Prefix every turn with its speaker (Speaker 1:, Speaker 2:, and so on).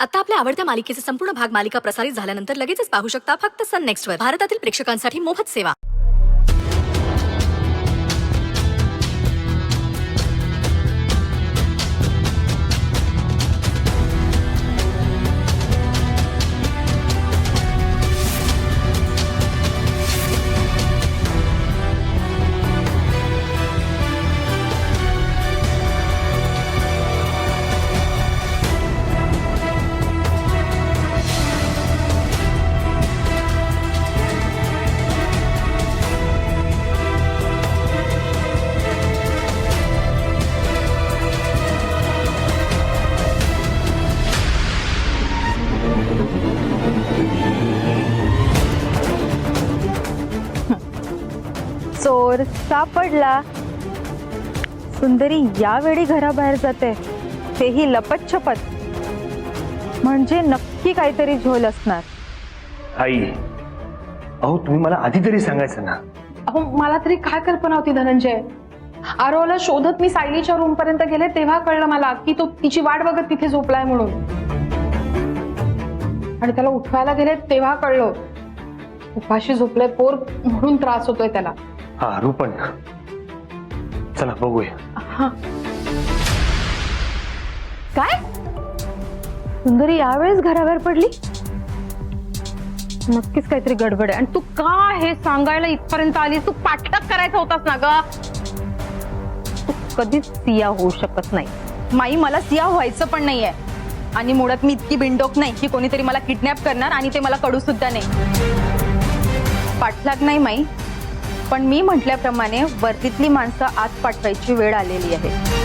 Speaker 1: आता आपल्या आवडत्या मालिकेचे संपूर्ण भाग मालिका प्रसारित झाल्यानंतर लगेचच पाहू शकता फक्त सन नेक्स्ट वर. भारतातील प्रेक्षकांसाठी मोफत सेवा.
Speaker 2: चोर सापडला. सुंदरी यावेळी घराबाहेर जाते, तेही लपत-छपत. म्हणजे नक्की काहीतरी झोल असणार.
Speaker 3: आई, अहो तुम्ही मला आधी तरी सांगायचं ना.
Speaker 4: अहो मला तरी काय कल्पना होती धनंजय. आरोला शोधत मी सायलीच्या रूम पर्यंत गेले तेव्हा कळलं मला की तो तिची वाट बघत तिथे झोपलाय म्हणून. आणि त्याला उठवायला गेले तेव्हा कळलं उपाशी झोपलाय पोर म्हणून त्रास होतोय त्याला.
Speaker 3: हा आरू पण चला बघूया.
Speaker 4: हा
Speaker 2: काय? सुंदरी यावेळेस घराबाहेर पडली? नक्कीच काहीतरी गडबड आहे.
Speaker 4: आणि तू का हे सांगायला इथपर्यंत आलीस? तू पाठलाग करायचा होतास ना ग.
Speaker 2: तू कधीच सिया होऊ शकत नाही.
Speaker 5: माई, मला सिया व्हायचं पण नाहीये. आणि मुळात मी इतकी बिंडोक नाही की कोणीतरी मला किडनॅप करणार आणि ते मला कळू सुद्धा नाही. पाठलाग नाही माई, पण मी म्हटल्याप्रमाणे वर्दीतली माणसं आत पाठवायची वेळ आलेली आहे.